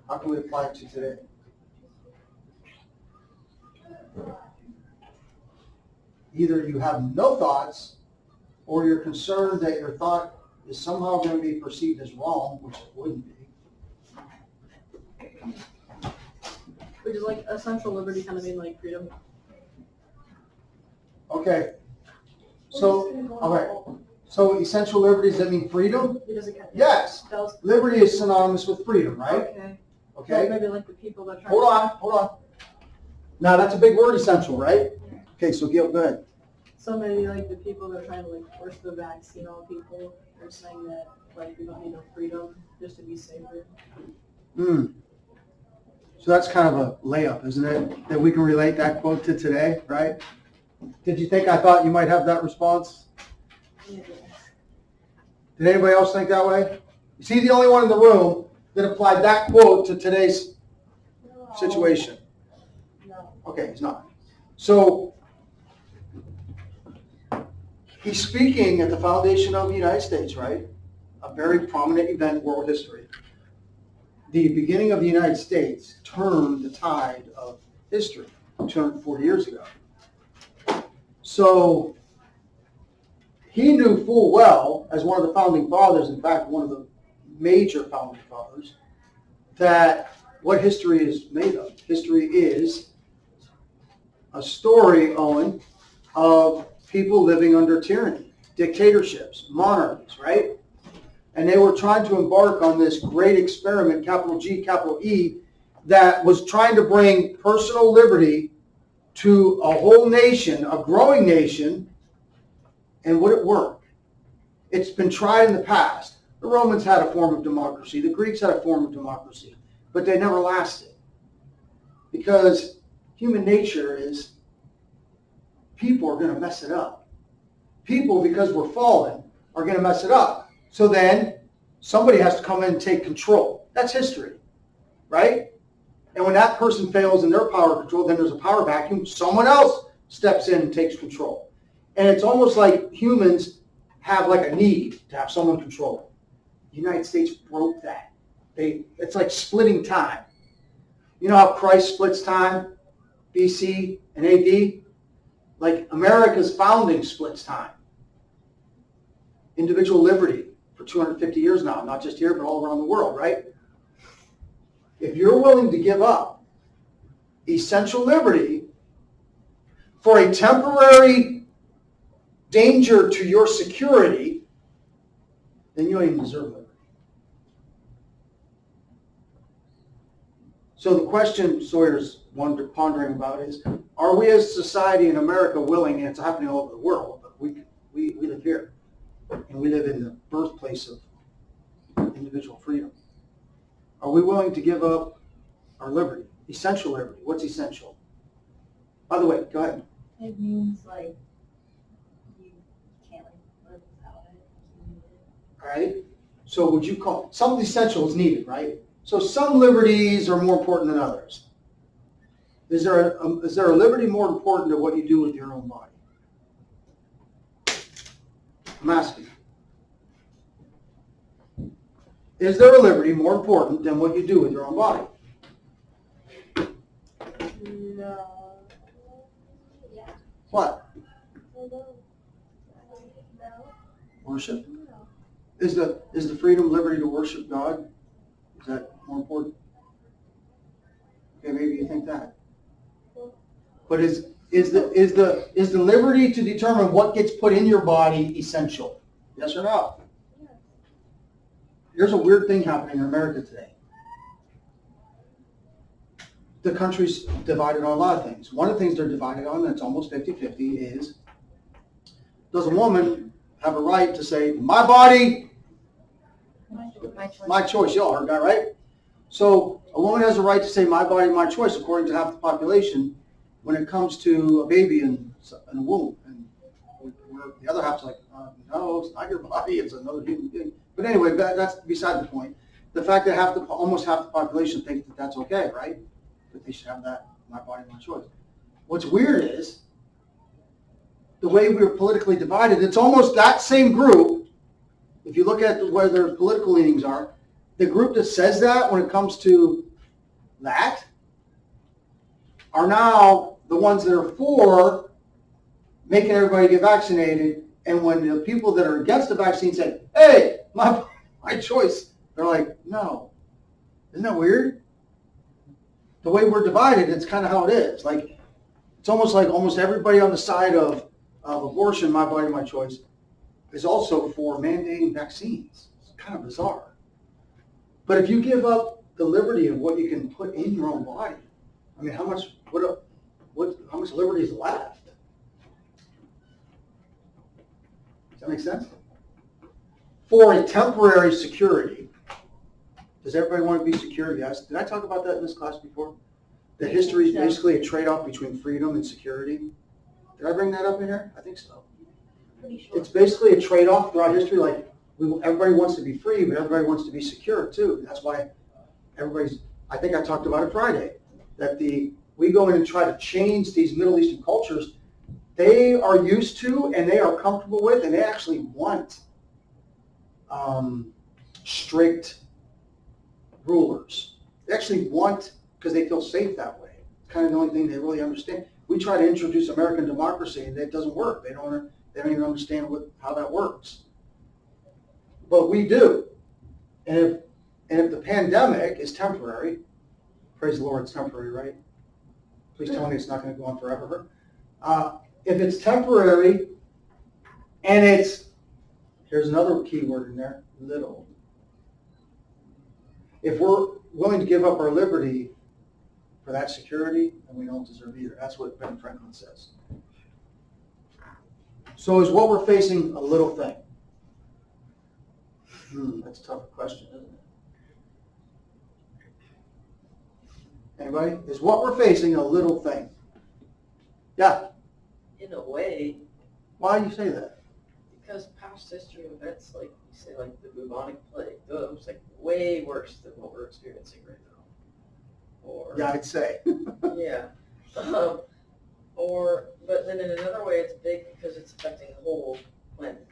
How can we apply it to today? Either you have no thoughts, or you're concerned that your thought is somehow going to be perceived as wrong, which it wouldn't be. Which is like essential liberty kind of mean like freedom. Okay. So, all right. So essential liberties, does that mean freedom? It doesn't count. Yes. That was, Liberty is synonymous with freedom, right? okay. Okay. Well, maybe like the people that try. Hold on. Now that's a big word, essential, right? Okay, so Gil, go ahead. So maybe like the people that are trying to like force the vaccine on people are saying that like we don't need no freedom just to be safer. So that's kind of a layup, isn't it? That we can relate that quote to today, right? Did you think I thought you might have that response? Yeah. Did anybody else think that way? Is he the only one in the room that applied that quote to today's situation? No. Okay, he's not. So he's speaking at the foundation of the United States, right? A very prominent event in world history. The beginning of the United States turned the tide of history 240 years ago. So he knew full well, as one of the founding fathers, in fact, one of the major founding fathers, that what history is made of. History is a story, Owen, of people living under tyranny, dictatorships, monarchies, right? And they were trying to embark on this great experiment, capital G, capital E, that was trying to bring personal liberty to a whole nation, a growing nation, and would it work? It's been tried in the past. The Romans had a form of democracy. The Greeks had a form of democracy, but they never lasted. Because human nature is people are going to mess it up. People, because we're fallen, are going to mess it up. So then somebody has to come in and take control. That's history, right? And when that person fails in their power control, then there's a power vacuum. Someone else steps in and takes control. And it's almost like humans have like a need to have someone control. The United States broke that. It's like splitting time. You know how Christ splits time, BC and AD? Like America's founding splits time. Individual liberty for 250 years now, not just here, but all around the world, right? If you're willing to give up essential liberty for a temporary danger to your security, then you don't even deserve liberty. So the question Sawyer's pondering about is, are we as a society in America willing, and it's happening all over the world, but we live here, and we live in the birthplace of individual freedom. Are we willing to give up our liberty, essential liberty? What's essential? By the way, go ahead. It means like you can't like live without it. You need it. All right. So would you call some essential is needed, right? So some liberties are more important than others. Is there a liberty more important than what you do with your own body? I'm asking. Is there a liberty more important than what you do with your own body? No. Yeah. What? No. Worship? No. Is the freedom, liberty to worship God, is that more important? Okay, maybe you think that. But is the liberty to determine what gets put in your body essential? Yes or no? Yes. There's a weird thing happening in America today. The country's divided on a lot of things. One of the things they're divided on, that's almost 50-50, is does a woman have a right to say, my body, my choice? You all heard that, right? So a woman has a right to say, my body, my choice, according to half the population, when it comes to a baby in a womb. And the other half's like, no, it's not your body, it's another human being. But anyway, that's beside the point. The fact that almost half the population thinks that that's okay, right? That they should have that, my body, my choice. What's weird is, the way we're politically divided, it's almost that same group, if you look at where their political leanings are, the group that says that when it comes to that are now the ones that are for making everybody get vaccinated. And when the people that are against the vaccine say, hey, my choice, they're like, no. Isn't that weird? The way we're divided, it's kind of how it is. Like, it's almost like almost everybody on the side of abortion, my body, my choice, is also for mandating vaccines. It's kind of bizarre. But if you give up the liberty of what you can put in your own body, I mean, how much liberty is left? Does that make sense? For a temporary security, does everybody want to be secure? Yes. Did I talk about that in this class before? That history is basically a trade-off between freedom and security. Did I bring that up in here? I think so. Pretty sure. It's basically a trade-off throughout history. Like, everybody wants to be free, but everybody wants to be secure too. That's why I think I talked about it Friday, that we go in and try to change these Middle Eastern cultures. They are used to and they are comfortable with, and they actually want strict rulers. They actually want, because they feel safe that way. It's kind of the only thing they really understand. We try to introduce American democracy, and that doesn't work. They don't even understand how that works. But we do. And if the pandemic is temporary, praise the Lord, it's temporary, right? Please tell me it's not going to go on forever. If it's temporary, and here's another key word in there, little. If we're willing to give up our liberty for that security, then we don't deserve either. That's what Ben Franklin says. So is what we're facing a little thing? That's a tough question, isn't it? Anybody? Is what we're facing a little thing? Yeah. In a way, Why do you say that? because past history events, like you say, like the bubonic plague, those like way worse than what we're experiencing right now. Or Yeah, I'd say. yeah, but then in another way, it's big because it's affecting the whole planet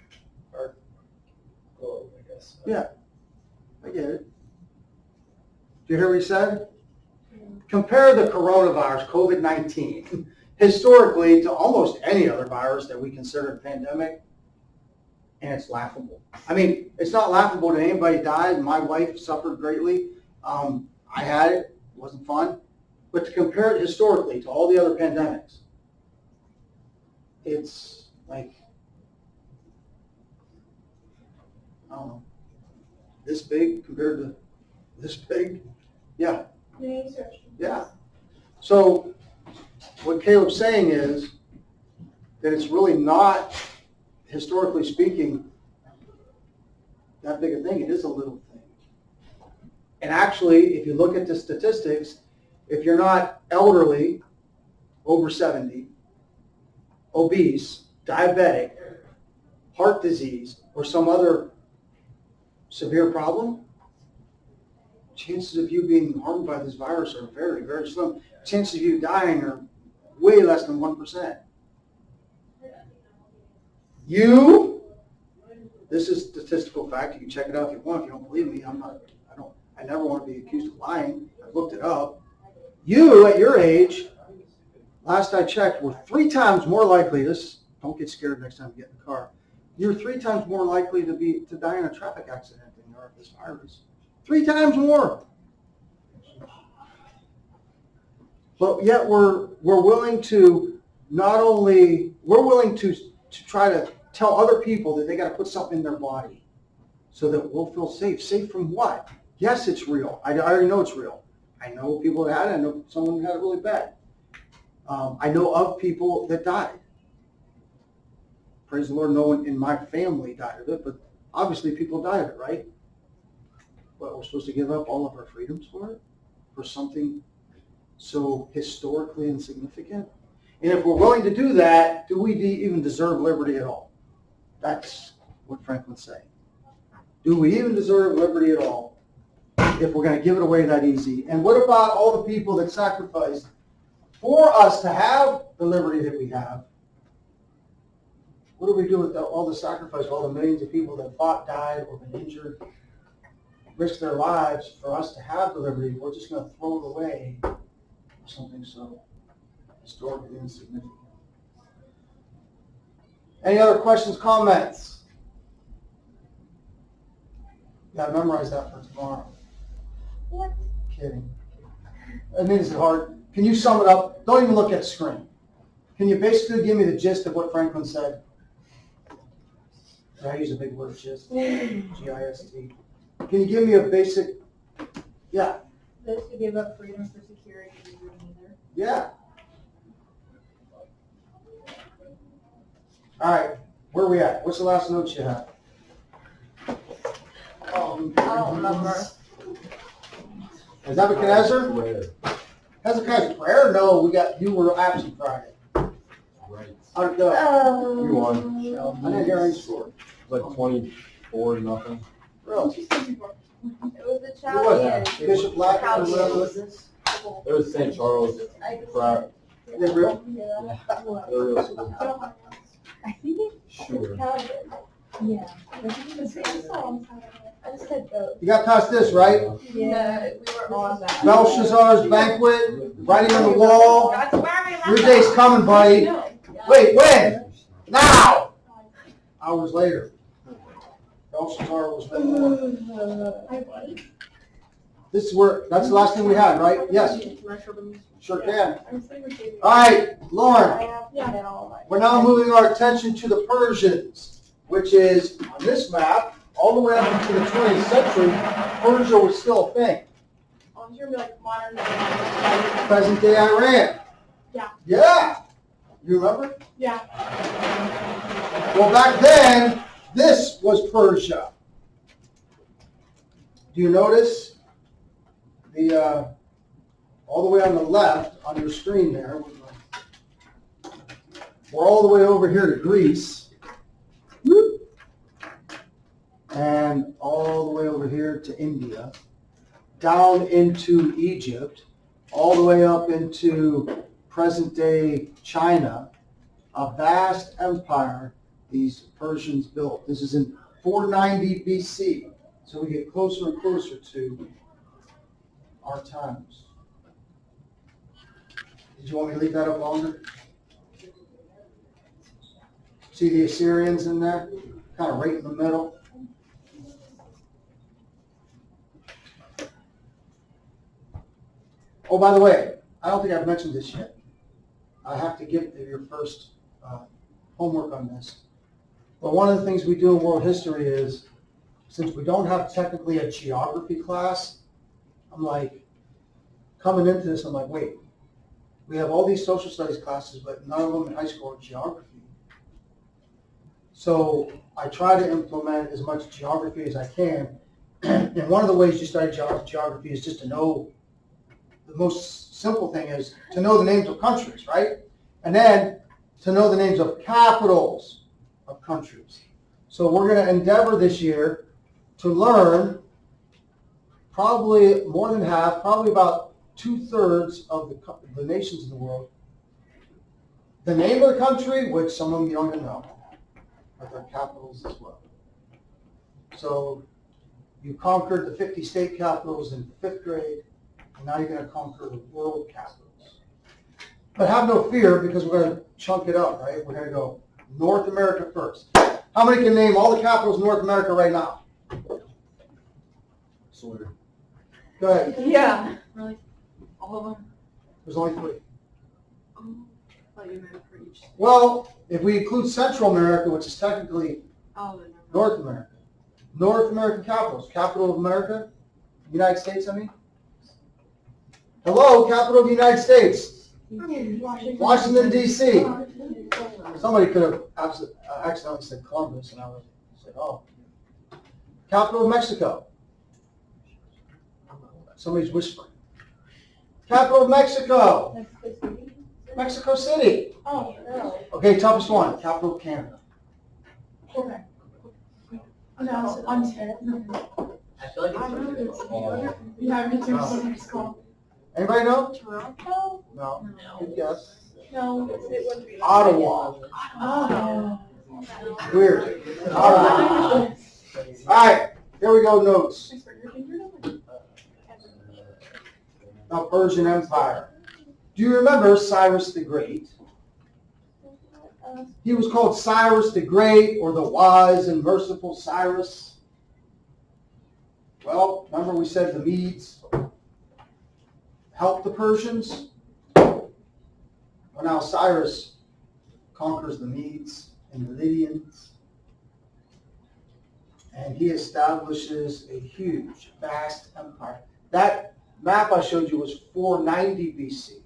or globe, I guess. Yeah, I get it. Do you hear what he said? Compare the coronavirus, COVID-19, historically to almost any other virus that we consider a pandemic, and it's laughable. I mean, it's not laughable to anybody died. My wife suffered greatly. I had it. It wasn't fun. But to compare it historically to all the other pandemics, it's like, I don't know, this big compared to this big. Yeah. Yeah. So what Caleb's saying is that it's really not, historically speaking, that big a thing. It is a little thing. And actually, if you look at the statistics, if you're not elderly, over 70, obese, diabetic, heart disease, or some other severe problem, chances of you being harmed by this virus are very, very slim. Chances of you dying are way less than 1%. This is statistical fact. You can check it out if you want. If you don't believe me, I never want to be accused of lying. I've looked it up. You, at your age, last I checked, were 3 times more likely, don't get scared next time you get in the car, you're 3 times more likely to die in a traffic accident than you are of this virus. 3 times more. But yet we're willing to we're willing to try to tell other people that they got to put something in their body so that we'll feel safe. Safe from what? Yes, it's real. I already know it's real. I know people that had it. I know someone had it really bad. I know of people that died. Praise the Lord, no one in my family died of it, but obviously people died of it, right? But we're supposed to give up all of our freedoms for it? For something so historically insignificant? And if we're willing to do that, do we even deserve liberty at all? That's what Franklin's saying. Do we even deserve liberty at all if we're going to give it away that easy? And what about all the people that sacrificed for us to have the liberty that we have? What do we do with all the sacrifice, all the millions of people that fought, died, or been injured? risk their lives for us to have the liberty, we're just gonna throw it away for something so historically insignificant. Any other questions, comments? Gotta memorize that for tomorrow. What? Kidding. I mean, is it hard? Can you sum it up? Don't even look at the screen. Can you basically give me the gist of what Franklin said? I use a big word, gist. G-I-S-T. Can you give me a basic, yeah, Those who give up freedom for security do neither. yeah. All right, where are we at? What's the last note you have? I don't remember. Is Nebuchadnezzar? Hezekiah's prayer? No, you were absent Friday. Right. How'd it go? You won. I didn't hear any score. Like 24-0. Really? It was the Who was child. that? Bishop Black or whatever? It was St. Charles. Frat. Is it real? Yeah. They're real school. I think Sure. yeah. I just said both. You got past this, right? Yeah, we were on that. Belshazzar's banquet, writing on the wall. That's where we left Your day's coming, buddy. Wait, when? Now! Hours later. Belshazzar was no more. This is that's the last thing we had, right? Yes, sure can. All right, Lauren, we're now moving our attention to the Persians, which is, on this map, all the way up into the 20th century, Persia was still a thing. Oh, you're like modern. Present day Iran. Yeah. Yeah. You remember? Yeah. Well, back then, this was Persia. Do you notice the all the way on the left on your screen there? We're all the way over here to Greece. And all the way over here to India, down into Egypt, all the way up into present-day China, a vast empire these Persians built. This is in 490 BC, so we get closer and closer to our times. Did you want me to leave that up longer? See the Assyrians in there? Kind of right in the middle. Oh, by the way, I don't think I've mentioned this yet. I have to give your first homework on this. But one of the things we do in world history is, since we don't have technically a geography class, I'm like, coming into this, I'm like, wait, we have all these social studies classes, but none of them in high school are geography. So I try to implement as much geography as I can. And one of the ways you study geography is just to know, the most simple thing is to know the names of countries, right? And then to know the names of capitals of countries. So we're going to endeavor this year to learn probably more than half, probably about 2/3 of the nations in the world. The name of the country, which some of them you don't even know, but their capitals as well. So you conquered the 50 state capitals in 5th grade, and now you're going to conquer the world capitals. But have no fear, because we're going to chunk it up, right? We're going to go North America first. How many can name all the capitals of North America right now? Sawyer. Go ahead. Yeah. Really? All of them? There's only 3. Oh, I thought you meant for each. Well, if we include Central America, which is technically Oh, then North America. North American capitals. Capital of America? United States, I mean. Hello, capital of the United States. Washington, D.C. Somebody could have accidentally said Columbus, and I would say, oh. Capital of Mexico. Somebody's whispering. Capital of Mexico. Mexico City. Oh, no. Okay, toughest one. Capital of Canada. Okay. No, I'm scared. I feel like it's pretty good. Yeah, me too. It's called Anybody know? Toronto? No. No. Good guess. No, it wouldn't be. Ottawa. Oh. Weird. Ottawa. All right. Here we go, notes. Thanks for your finger. The Persian Empire. Do you remember Cyrus the Great? He was called Cyrus the Great, or the wise and merciful Cyrus. Well, remember we said the Medes helped the Persians? Well, now Cyrus conquers the Medes and the Lydians, and he establishes a huge, vast empire. That map I showed you was 490 BC.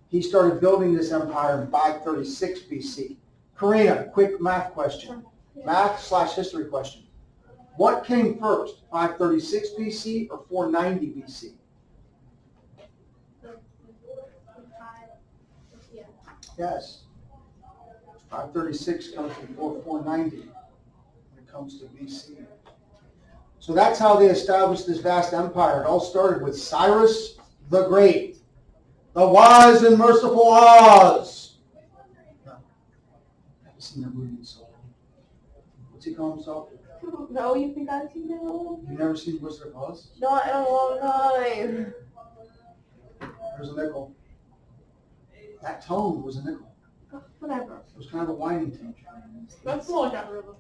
He started building this empire in 536 BC. Karina, quick math question. Math/history question. What came first, 536 BC or 490 BC? Yes. 536 comes before 490 when it comes to BC. So that's how they established this vast empire. It all started with Cyrus the Great, the wise and merciful Oz. No, I haven't seen that movie in so long. What's he call himself? No, you think I've seen it all? You never seen Wizard of Oz? Not in a long time. There's a nickel. That tone was a nickel. Whatever. It was kind of a whining tone. That's all I got rid of.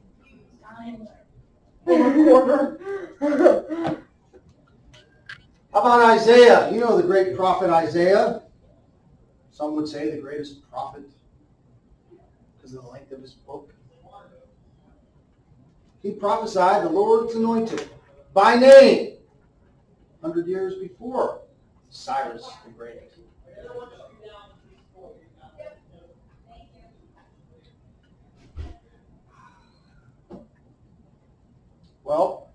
How about Isaiah? You know the great prophet Isaiah. Some would say the greatest prophet because of the length of his book. He prophesied the Lord's anointed by name 100 years before Cyrus the Great. Well,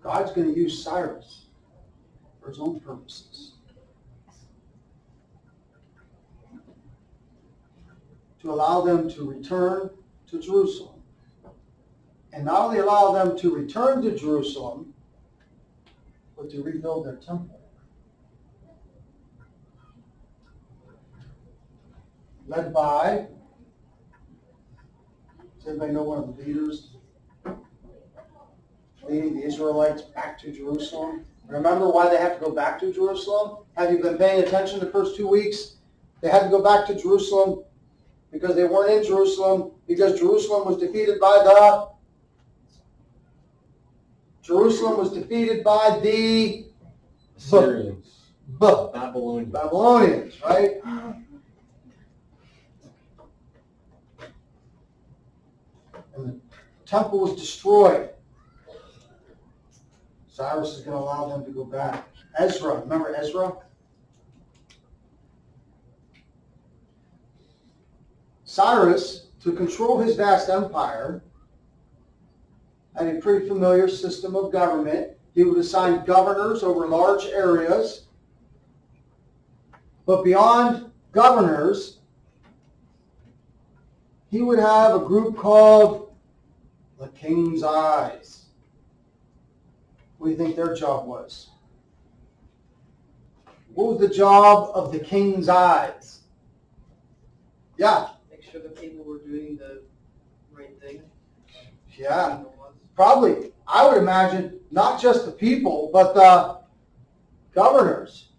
God's going to use Cyrus for his own purposes. To allow them to return to Jerusalem. And not only allow them to return to Jerusalem, but to rebuild their temple. Led by, does anybody know one of the leaders leading the Israelites back to Jerusalem? Remember why they have to go back to Jerusalem? Have you been paying attention the first 2 weeks? They had to go back to Jerusalem because they weren't in Jerusalem, because Jerusalem was defeated by the Assyrians. Babylonians. Babylonians, right? And the temple was destroyed. Cyrus is going to allow them to go back. Ezra, remember Ezra? Cyrus, to control his vast empire, had a pretty familiar system of government. He would assign governors over large areas. But beyond governors, he would have a group called the King's Eyes. What do you think their job was? What was the job of the King's Eyes? Yeah. Make sure the people were doing the right thing. Yeah. Probably, I would imagine, not just the people, but the governors.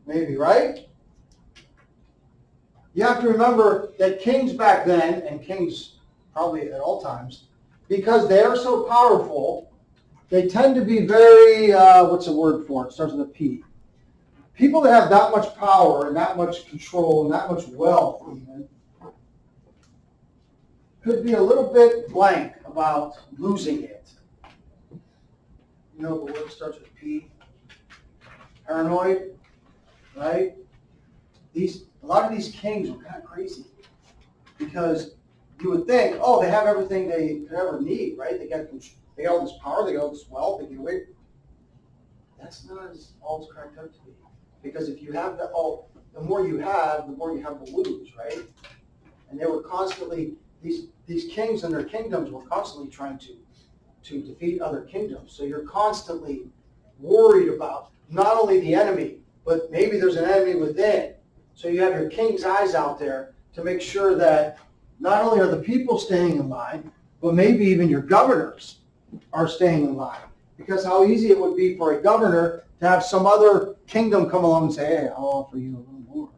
Maybe, right? You have to remember that kings back then, and kings probably at all times, because they are so powerful, they tend to be very, what's the word for it? It starts with a P. People that have that much power and that much control and that much wealth even, could be a little bit blank about losing it. You know the word starts with P. Paranoid, right? A lot of these kings were kind of crazy because you would think, oh, they have everything they could ever need, right? They got all this power, they got all this wealth, they can wait. That's not as all it's cracked up to be. Because if you have the more you have, the more you have to lose, right? And they were constantly, these kings and their kingdoms were constantly trying to defeat other kingdoms. So you're constantly worried about not only the enemy, but maybe there's an enemy within. So you have your king's eyes out there to make sure that not only are the people staying in line, but maybe even your governors are staying in line. Because how easy it would be for a governor to have some other kingdom come along and say, hey, I'll offer you a little more.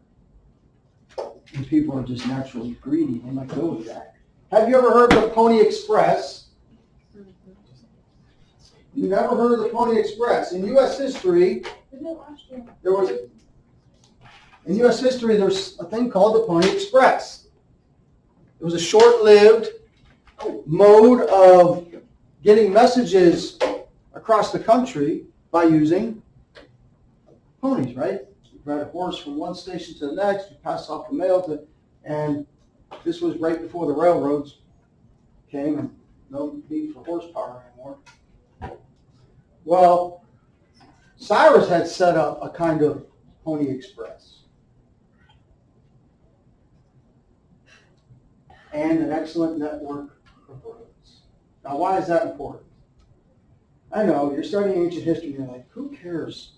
And people are just naturally greedy. They might go with that. Have you ever heard of the Pony Express? You never heard of the Pony Express? In U.S. history, there's a thing called the Pony Express. It was a short-lived mode of getting messages across the country by using ponies, right? You ride a horse from one station to the next, you pass off the mail and this was right before the railroads came and no need for horsepower anymore. Well, Cyrus had set up a kind of Pony Express and an excellent network of roads. Now, why is that important? I know, you're studying ancient history and you're like, who cares?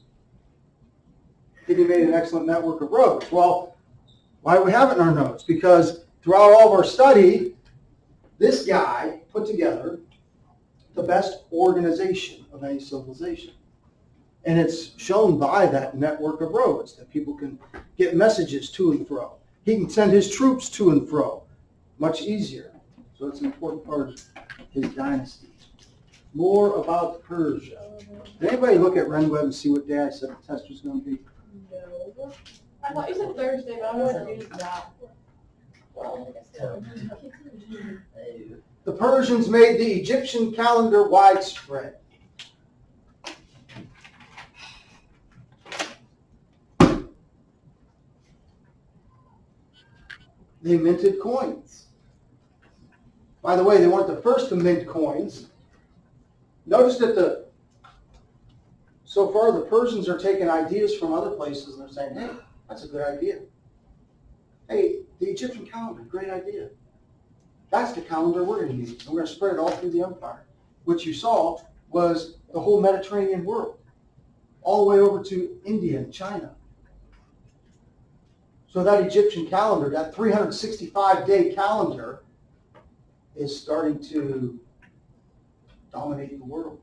Did he made an excellent network of roads? Well, why do we have it in our notes? Because throughout all of our study, this guy put together the best organization of any civilization. And it's shown by that network of roads that people can get messages to and fro. He can send his troops to and fro much easier. So it's an important part of his dynasty. More about Persia. Did anybody look at RenWeb and see what day I said the test was going to be? No. I thought you said Thursday, but I wasn't using that. The Persians made the Egyptian calendar widespread. They minted coins. By the way, they weren't the first to mint coins. Notice that so far the Persians are taking ideas from other places and they're saying, hey, that's a good idea. Hey, the Egyptian calendar, great idea. That's the calendar we're going to use. And we're going to spread it all through the empire. What you saw was the whole Mediterranean world, all the way over to India and China. So that Egyptian calendar, that 365-day calendar, is starting to dominate the world.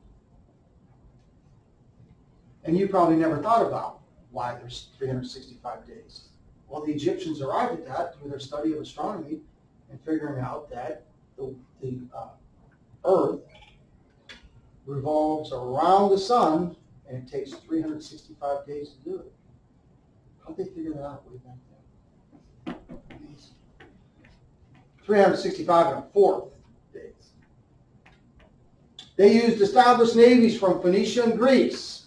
And you probably never thought about why there's 365 days. Well, the Egyptians arrived at that through their study of astronomy and figuring out that the Earth revolves around the sun and it takes 365 days to do it. How'd they figure that out way back then? 365 and a fourth days. They used established navies from Phoenicia and Greece.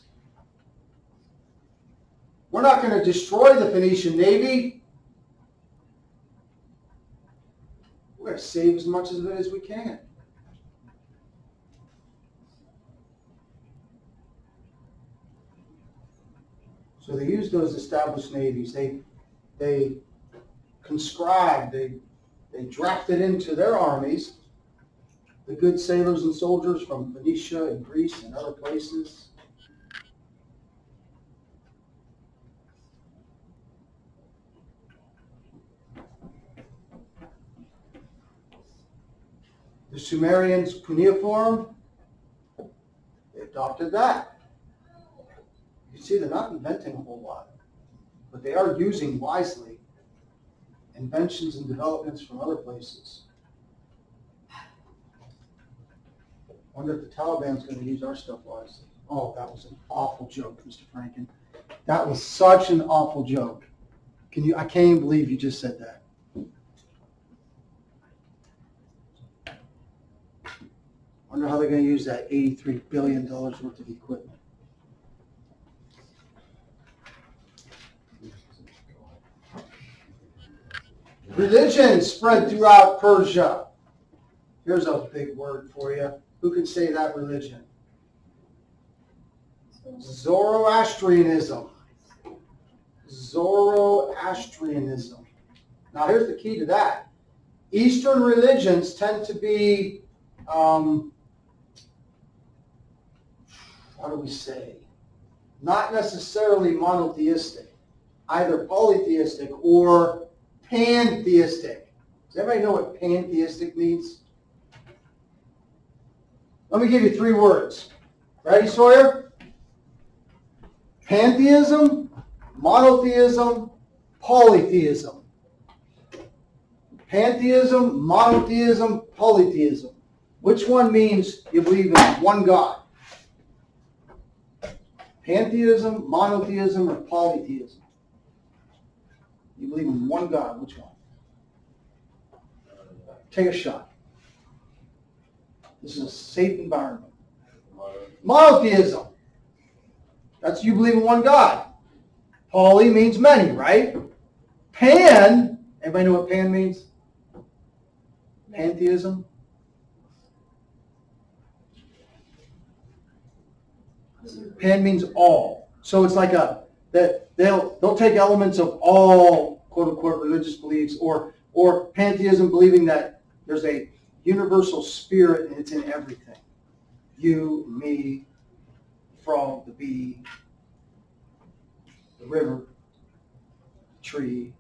We're not going to destroy the Phoenician navy. We're going to save as much of it as we can. So they used those established navies. They conscribed, they drafted into their armies the good sailors and soldiers from Phoenicia and Greece and other places. The Sumerians' cuneiform, they adopted that. You see, they're not inventing a whole lot, but they are using wisely inventions and developments from other places. I wonder if the Taliban's going to use our stuff wisely. Oh, that was an awful joke, Mr. Franken. That was such an awful joke. I can't even believe you just said that. I wonder how they're going to use that $83 billion worth of equipment. Religion spread throughout Persia. Here's a big word for you. Who can say that religion? Zoroastrianism. Zoroastrianism. Now here's the key to that. Eastern religions tend to be, how do we say, not necessarily monotheistic, either polytheistic or pantheistic. Does everybody know what pantheistic means? Let me give you 3 words. Ready, Sawyer? Pantheism, monotheism, polytheism. Pantheism, monotheism, polytheism. Which one means you believe in one God? Pantheism, monotheism, or polytheism? You believe in one God. Which one? Take a shot. This is a safe environment. Monotheism. That's you believe in one God. Poly means many, right? Pan, everybody know what pan means? Pantheism. Pan means all. So it's like that they'll take elements of all quote unquote religious beliefs or pantheism, believing that there's a universal spirit and it's in everything. You, me, the frog, the bee, the river, the tree.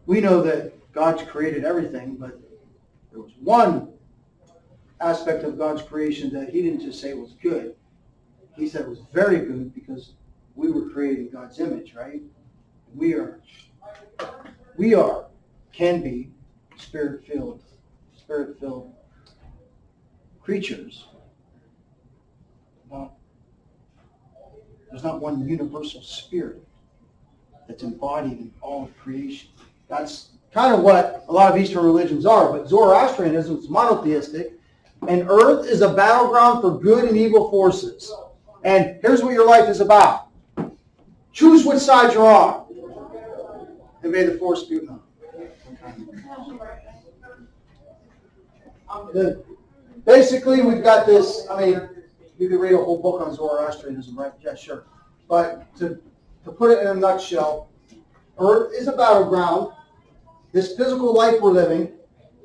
We know that God's created everything, but there was one aspect of God's creation that he didn't just say was good. He said it was very good because we were created in God's image, right? We can be spirit-filled creatures. There's not one universal spirit that's embodied in all of creation. That's kind of what a lot of Eastern religions are, but Zoroastrianism is monotheistic, and earth is a battleground for good and evil forces. And here's what your life is about. Choose which side you're on. And may the force be with you. Basically, we've got this, you could read a whole book on Zoroastrianism, right? Yeah, sure. But to put it in a nutshell, earth is a battleground. This physical life we're living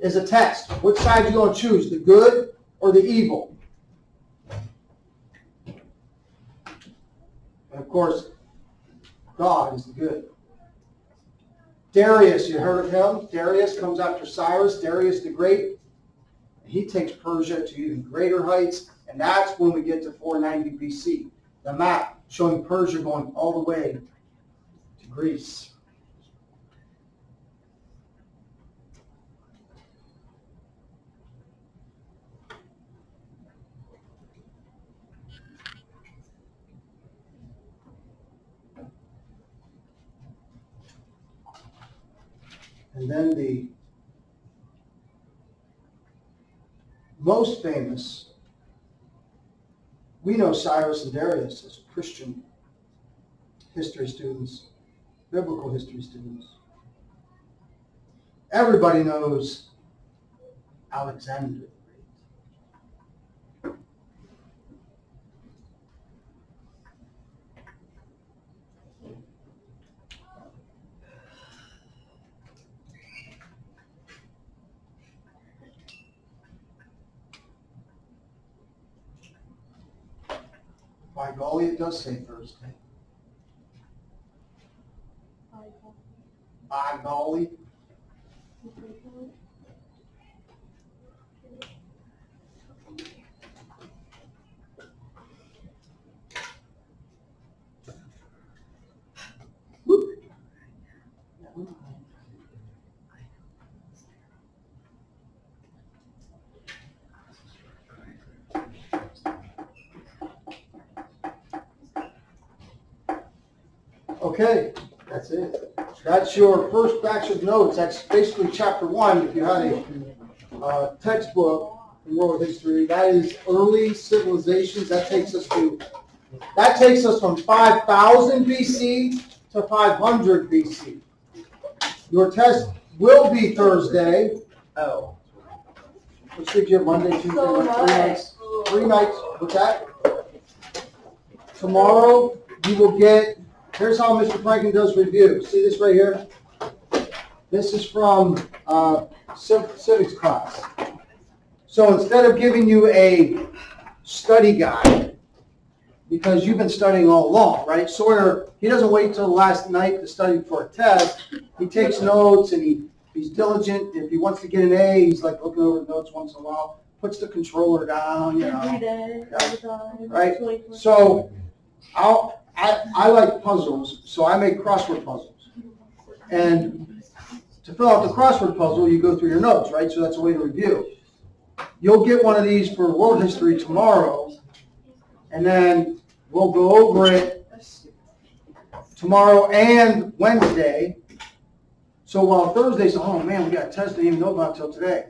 is a test. Which side are you going to choose, the good or the evil? And of course, God is the good. Darius, you heard of him? Darius comes after Cyrus, Darius the Great. He takes Persia to even greater heights, and that's when we get to 490 BC. The map showing Persia going all the way to Greece. And then the most famous, we know Cyrus and Darius as Christian history students, biblical history students. Everybody knows Alexander the Great. By golly, it does say Thursday. By golly. Okay, that's it. That's your first batch of notes. That's basically chapter 1. If you had a textbook in world history, that is early civilizations. That takes us from 5,000 BC to 500 BC. Your test will be Thursday. Oh. Let's see if you have Monday, Tuesday, Wednesday, 3 nights. 3 nights. What's that? Tomorrow you will get. Here's how Mr. Franklin does review. See this right here? This is from civics class. So instead of giving you a study guide, because you've been studying all along, right? Sawyer, he doesn't wait till the last night to study for a test. He takes notes and He's diligent. If he wants to get an A, he's like looking over the notes once in a while, puts the controller down, you Every know. day, all the time. Right. 24/7. So I like puzzles, so I make crossword puzzles. And to fill out the crossword puzzle, you go through your notes, right? So that's a way to review. You'll get one of these for world history tomorrow, and then we'll go over it tomorrow and Wednesday. So while Thursday's, oh man, we got a test I didn't even know about till today.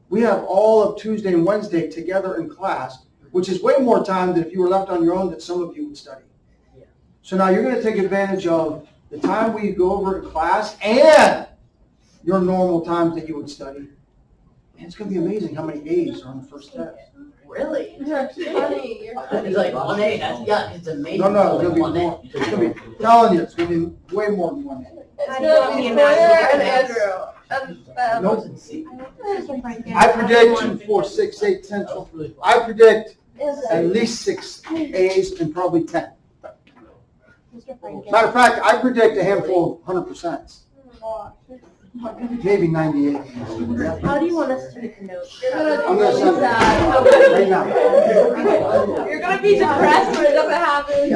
We have all of Tuesday and Wednesday together in class, which is way more time than if you were left on your own that some of you would study. So now you're going to take advantage of the time we go over in class and your normal times that you would study. And it's going to be amazing how many A's are on the first test. Really? It's funny, you're funny. It's like 1A, that's, yeah, it's amazing. No, it's Like going to be 1A. more. It's going to be, telling you, it's going to be way more than 1 A. It's I gonna don't be mean Sawyer that. and Andrew. And Nope. Mr. Frank, I predict 2, 4, 6, 8, 10, 12. I predict at least 6 A's and probably 10. Mr. Frank. Matter of fact, I predict a handful of 100%. Maybe 98. How do you want us to make the notes? You're gonna I'm be gonna really send it sad. right now. You're gonna be depressed when it doesn't happen.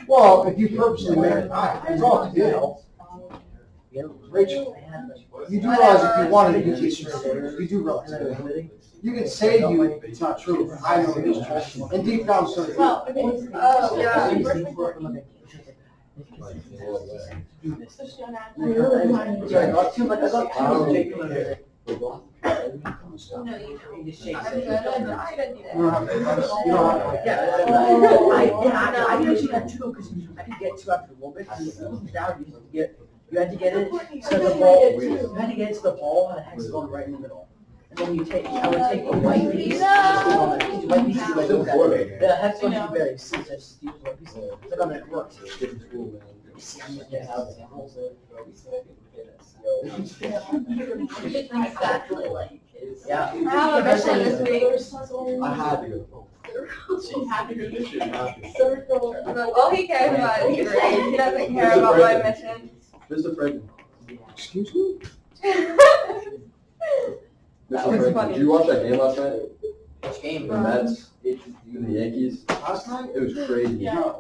Well, if you purposely make it, it's all to do. Rachel, you do realize if you wanted to get straight A's, you do realize that. You can say it's not true, but I know it is true. And deep down, so do Well, you. Oh, yeah. No, you don't. You don't have to, you don't have to. I usually got 2 because I could get 2 after a little bit. You had to get it so the ball, you had to get it to the ball and the hex going right in the middle. And then I would take the white piece, just stick on the white piece, like that. The hex going to be very just use the white piece. It's like on it works. Exactly like. Yeah. I have a mission this week. I had to go. All he cares about is grades. He doesn't care about my mission. Mr. Franklin. Excuse me? That Mr. was Franklin, funny. did you watch that game last night? Which game? The Mets and the Yankees? Last night? It was crazy. Yeah.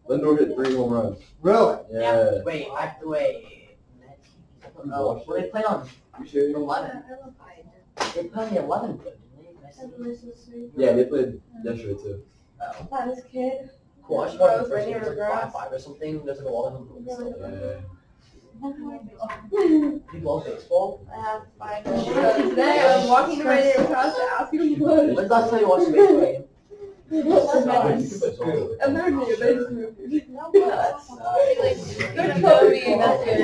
Lindor hit 3 home runs. Really? Yeah. Wait. Well, they played on You serious? 11. They played on the 11th, didn't they? Yeah, they played yesterday too. This kid. Cool. I just Gross, wanted the first right game near was the like grass. 5 or something. There's like a lot of them. Yeah. You love baseball? I have 5 minutes. Today I was walking to my neighbor's house to ask him to play. When's the last time you watched a baseball game? I've never knew, they just moved. They're Toby, that's good.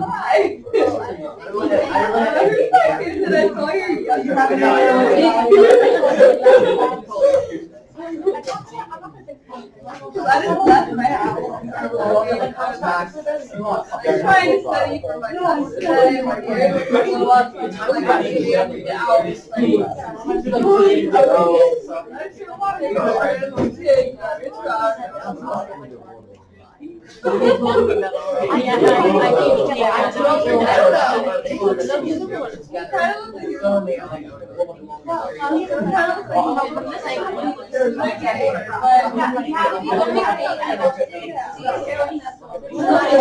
Hi. Who's talking? Did I call your? You haven't. I just left my house. I'm trying to study for my test today. My ears are so up. Like I should be every hour. I'm sure a lot of you are going to take I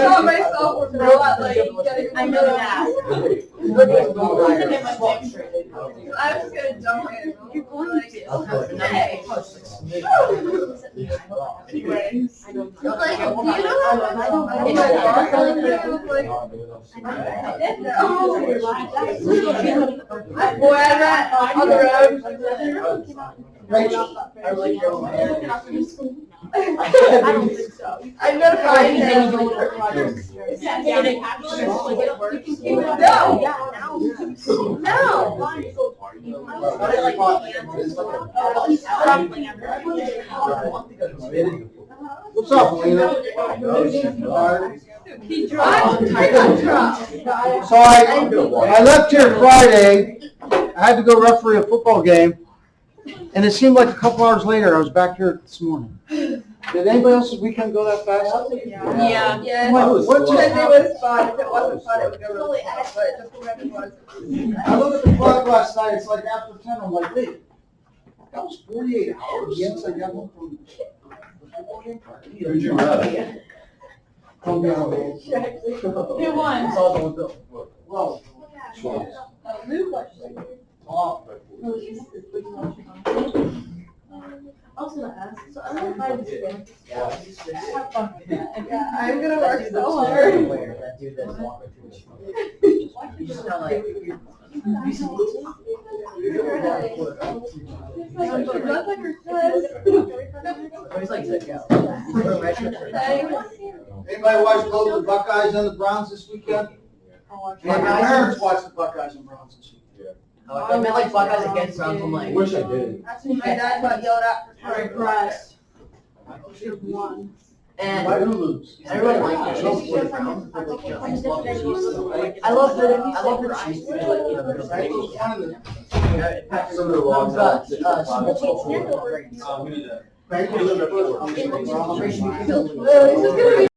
taught myself from not like getting. I know that. I'm just gonna jump in. You're going to. Anyway. I don't Like, do you know. know how in my car, boy, I met on the road. Rachel, I like your hair. I don't think so. I'm gonna find him. No. what's up, Lena? He dropped. I got dropped. So I left here Friday. I had to go referee a football game. And it seemed like a couple hours later, I was back here this morning. Did anybody else's weekend go that fast? Yeah. Yeah. What Because just it was fun. If it wasn't fun, it would go really fast, but just whenever it was. I looked at the clock last night, it's like after 10, I'm like, wait, that was 48 hours since I got home from the football game? Who'd you run? Columbia High. Who won? It's all going Bill. Well, I was gonna ask, so I'm gonna find this again. Yeah. Have fun with that. Yeah, I'm gonna That work dude so looks hard. everywhere. That dude that's walking through his phone. He's just kinda like. That's like her sis. He's like, yeah. He's wearing red shirt. anybody watch both the Buckeyes and the Browns this weekend? My parents watched the Buckeyes and Browns this weekend. I meant like Buckeyes against Browns. I'm I like. wish I did. Actually, my dad got yelled at for Very impressed. Should have won. And Why did lose? everyone liked it. I love the Chiefs. Like, you know, they're Right? It was one of the Some of the long got times. Super Bowl Stand four. over. Bengals and the Celebration. Browns. This is gonna be